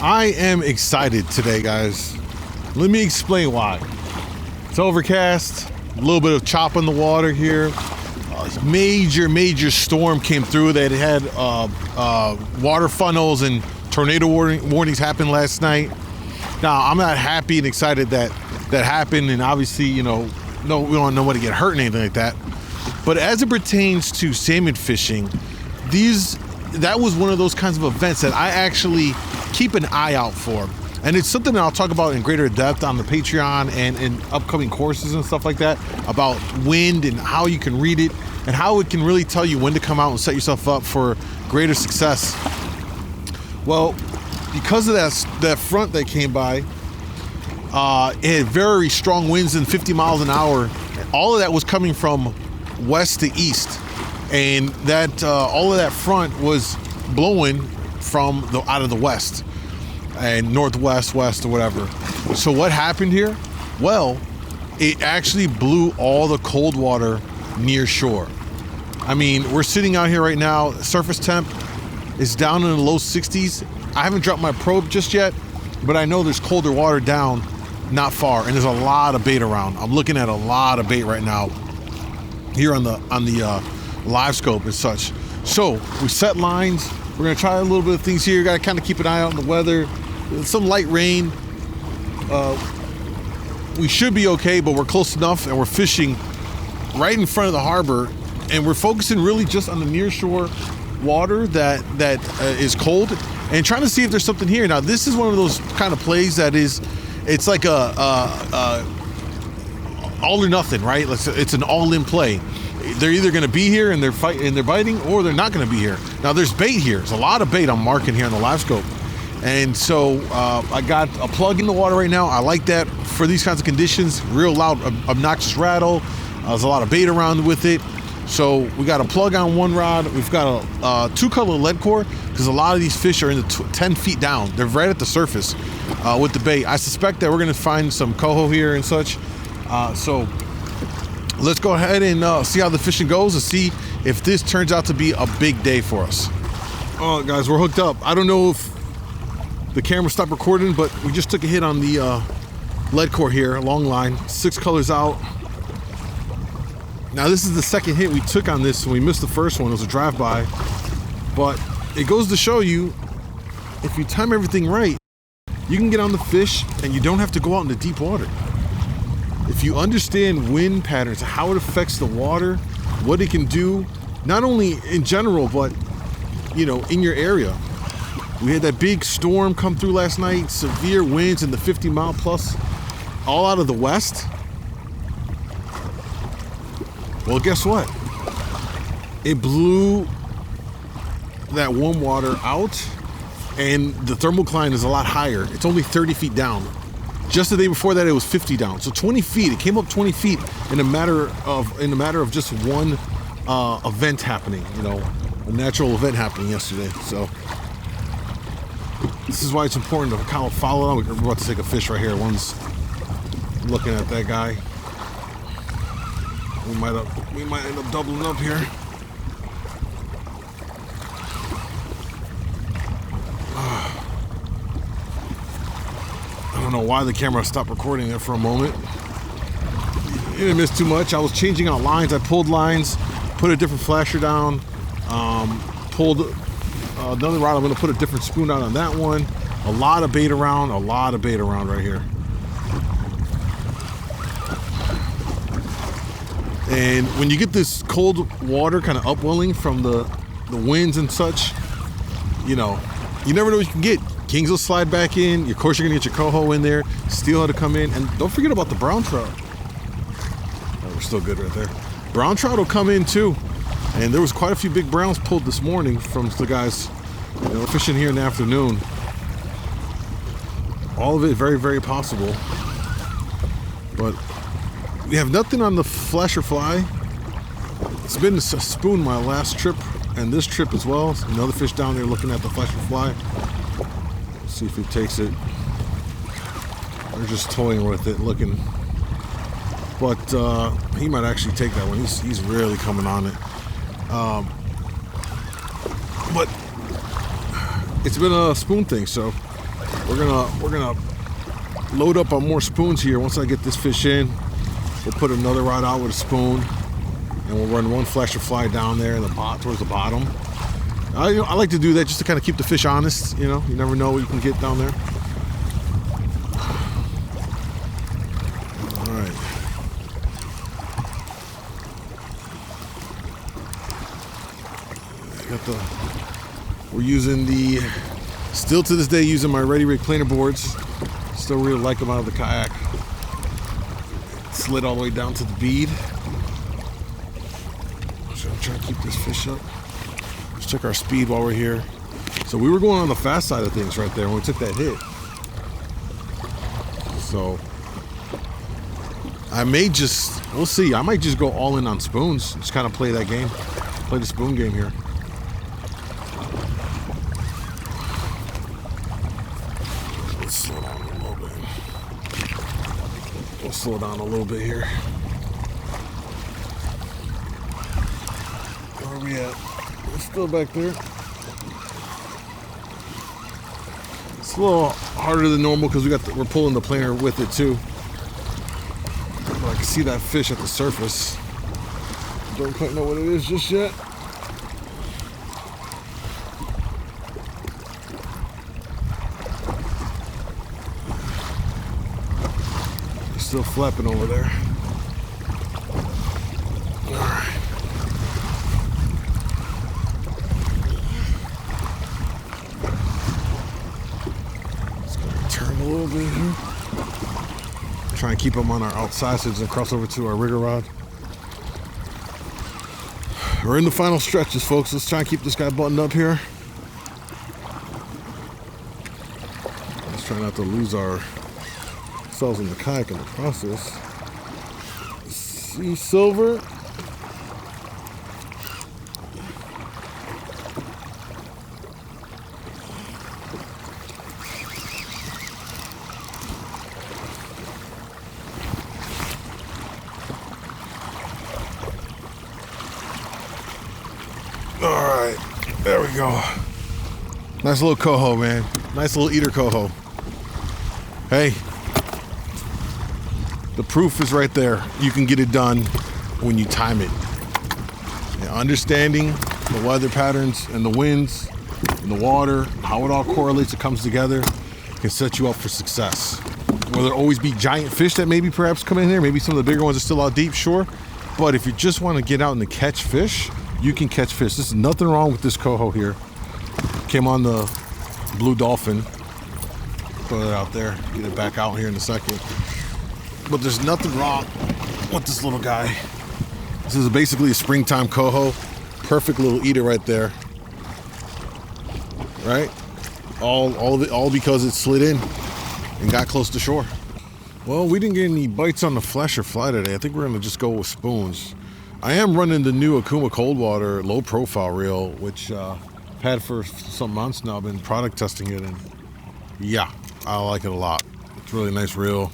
I am excited today, guys. Let me explain why. It's overcast, a little bit of chop in the water here. Major storm came through that had water funnels and tornado warnings happened last night. Now, I'm not happy and excited that happened, and obviously, we don't want nobody to get hurt and anything like that. But as it pertains to salmon fishing, that was one of those kinds of events that I actually keep an eye out for. And it's something that I'll talk about in greater depth on the Patreon and in upcoming courses and stuff like that, about wind and how you can read it and how it can really tell you when to come out and set yourself up for greater success. Well, because of that front that came by, it had very strong winds and 50 miles an hour. All of that was coming from west to east, and that all of that front was blowing from out of the west and northwest, west, or whatever. So what happened here? Well, it actually blew all the cold water near shore. I mean, we're sitting out here right now. Surface temp is down in the low 60s. I haven't dropped my probe just yet, but I know there's colder water down not far, and there's a lot of bait around. I'm looking at a lot of bait right now here on the live scope and such. So we set lines. We're gonna try a little bit of things here. Gotta kind of keep an eye out on the weather. Some light rain. We should be okay, but we're close enough, and we're fishing right in front of the harbor, and we're focusing really just on the near shore water that is cold, and trying to see if there's something here. Now, this is one of those kind of plays that it's like a all or nothing, right? It's an all-in play. They're either going to be here and they're biting, or they're not going to be here. Now, there's bait here. There's a lot of bait I'm marking here on the live scope. And so I got a plug in the water right now. I like that for these kinds of conditions. Real loud, obnoxious rattle. There's a lot of bait around with it. So we got a plug on one rod. We've got a two-color lead core, because a lot of these fish are in the 10 feet down. They're right at the surface with the bait. I suspect that we're going to find some coho here and such. So let's go ahead and see how the fishing goes and see if this turns out to be a big day for us. Oh, guys, we're hooked up. I don't know if the camera stopped recording, but we just took a hit on the lead core here, long line, 6 colors out. Now, this is the second hit we took on this, and we missed the first one. It was a drive-by. But it goes to show you, if you time everything right, you can get on the fish, and you don't have to go out into deep water. If you understand wind patterns, how it affects the water, what it can do, not only in general, but, in your area. We had that big storm come through last night, severe winds in the 50-mile plus, all out of the west. Well, guess what? It blew that warm water out, and the thermocline is a lot higher. It's only 30 feet down. Just the day before that, it was 50 down. So 20 feet. It came up 20 feet in a matter of just one event happening. A natural event happening yesterday. So this is why it's important to kind of follow on. We're about to take a fish right here. One's looking at that guy. We might end up doubling up here. I don't know why the camera stopped recording there for a moment. It didn't miss too much. I was changing out lines. I pulled lines, put a different flasher down, pulled another rod. I'm going to put a different spoon out on that one. A lot of bait around right here. And when you get this cold water kind of upwelling from the winds and such, you never know what you can get. Kings will slide back in. Of course, you're going to get your coho in there. Steel had to come in. And don't forget about the brown trout. Oh, we're still good right there. Brown trout will come in too. And there was quite a few big browns pulled this morning from the guys fishing here in the afternoon. All of it very, very possible. But we have nothing on the flasher fly. It's been a spoon my last trip and this trip as well. Another fish down there looking at the flasher fly. Let's see if he takes it. They're just toying with it, looking. But he might actually take that one. He's really coming on it. But it's been a spoon thing, so We're gonna load up on more spoons here. Once I get this fish in, we'll put another rod out with a spoon, and we'll run one flasher fly down there in the towards the bottom. I like to do that just to kind of keep the fish honest. You know, you never know what you can get down there. All right. We're using still to this day using my Ready Rig planer boards. Still really like them out of the kayak. Slid all the way down to the bead. So I'm trying to keep this fish up. Let's check our speed while we're here. So we were going on the fast side of things right there when we took that hit. So we'll see. I might just go all in on spoons. Just kind of play that game. Play the spoon game here. Let's slow down a little bit. We'll slow down a little bit here. Where are we at? It's still back there. It's a little harder than normal because we're pulling the planer with it too. But I can see that fish at the surface. Don't quite know what it is just yet. It's still flapping over there. All right. Turn a little bit here. Try and keep them on our outside so it doesn't cross over to our rigger rod. We're in the final stretches, folks. Let's try and keep this guy buttoned up here. Let's try not to lose ourselves in the kayak in the process. See silver. All right, there we go. Nice little coho, man. Nice little eater coho. Hey, the proof is right there. You can get it done when you time it. And understanding the weather patterns and the winds and the water, how it all correlates, it comes together, can set you up for success. Will there always be giant fish that maybe perhaps come in here? Maybe some of the bigger ones are still out deep, sure. But if you just want to get out and catch fish, you can catch fish. There's nothing wrong with this coho here. Came on the blue dolphin. Throw it out there. Get it back out here in a second. But there's nothing wrong with this little guy. This is basically a springtime coho. Perfect little eater right there. Right? All because it slid in and got close to shore. Well, we didn't get any bites on the flasher fly today. I think we're gonna just go with spoons. I am running the new Akuma cold water low profile reel, which I've had for some months now. I've been product testing it, and yeah, I like it a lot. It's a really nice reel.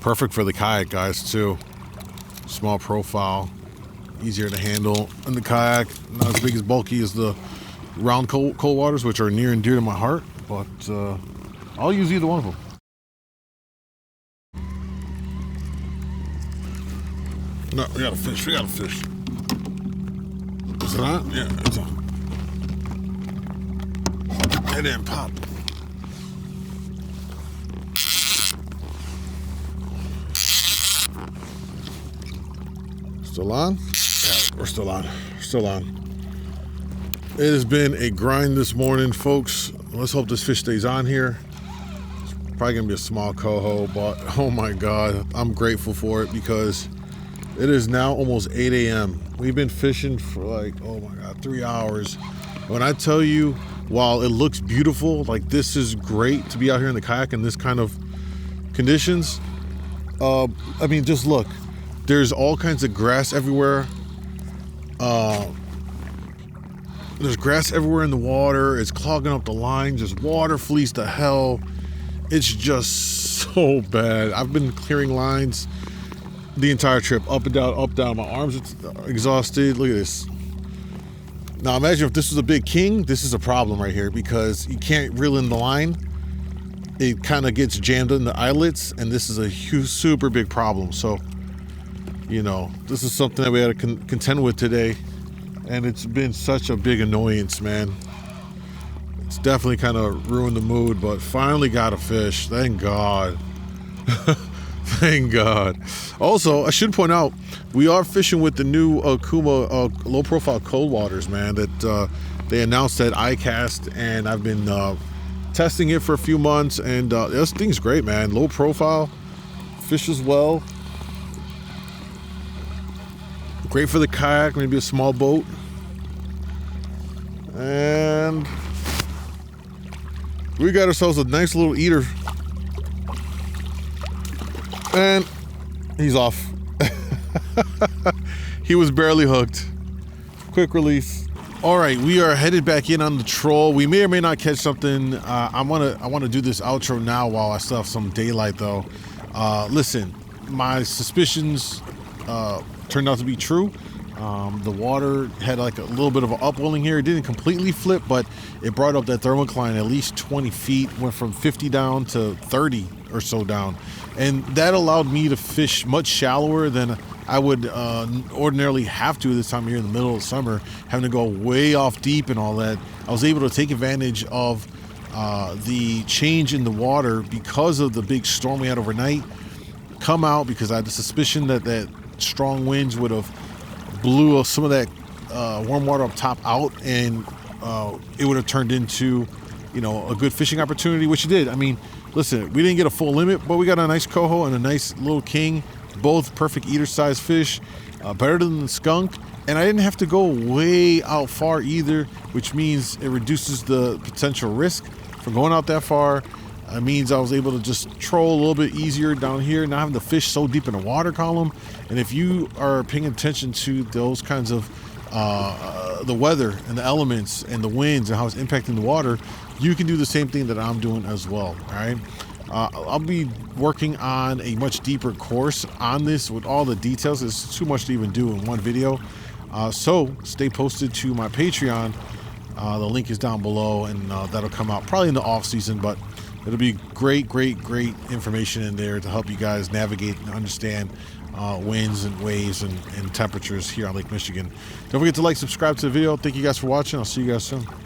Perfect for the kayak guys too. Small profile, easier to handle in the kayak. Not as big as bulky as the round cold waters, which are near and dear to my heart, but I'll use either one of them. No, we got a fish. We got a fish. Is it on? Yeah, it's on. It didn't pop. Still on? Yeah, we're still on. We're still on. It has been a grind this morning, folks. Let's hope this fish stays on here. It's probably gonna be a small coho, but oh my God, I'm grateful for it because it is now almost 8 a.m. We've been fishing for like, oh my God, 3 hours. When I tell you, while it looks beautiful, like this is great to be out here in the kayak in this kind of conditions. I mean, just look, there's all kinds of grass everywhere. There's grass everywhere in the water. It's clogging up the line, just water fleas to hell. It's just so bad. I've been clearing lines the entire trip, up and down, up, down. My arms are exhausted. Look at this. Now imagine if this was a big king, this is a problem right here because you can't reel in the line it kind of gets jammed in the eyelets, and this is a huge, super big problem. So, you know, this is something that we had to contend with today, and it's been such a big annoyance, man. It's definitely kind of ruined the mood, but finally got a fish. Thank God. Thank God. Also, I should point out, we are fishing with the new Kuma low-profile cold waters, man, that they announced at iCast, and I've been testing it for a few months, and this thing's great, man. Low profile, fishes well. Great for the kayak, maybe a small boat. And we got ourselves a nice little eater. And he's off. He was barely hooked. Quick release. All right, we are headed back in on the troll. We may or may not catch something. I want to do this outro now while I still have some daylight, though. Listen, my suspicions turned out to be true. The water had like a little bit of an upwelling here. It didn't completely flip, but it brought up that thermocline at least 20 feet, went from 50 down to 30 or so down. And that allowed me to fish much shallower than I would ordinarily have to this time of year in the middle of summer, having to go way off deep and all that. I was able to take advantage of the change in the water because of the big storm we had overnight. Come out because I had the suspicion that strong winds would have blew some of that warm water up top out, and it would have turned into, you know, a good fishing opportunity, which it did. I mean, listen, we didn't get a full limit, but we got a nice coho and a nice little king, both perfect eater-sized fish, better than the skunk. And I didn't have to go way out far either, which means it reduces the potential risk from going out that far. It means I was able to just troll a little bit easier down here, not having to fish so deep in the water column. And if you are paying attention to those kinds of the weather and the elements and the winds and how it's impacting the water, you can do the same thing that I'm doing as well. All right. I'll be working on a much deeper course on this with all the details. It's too much to even do in one video. So stay posted to my Patreon. The link is down below, and that'll come out probably in the off season, but it'll be great information in there to help you guys navigate and understand winds and waves and temperatures here on Lake Michigan. Don't forget to like, subscribe to the video. Thank you guys for watching. I'll see you guys soon.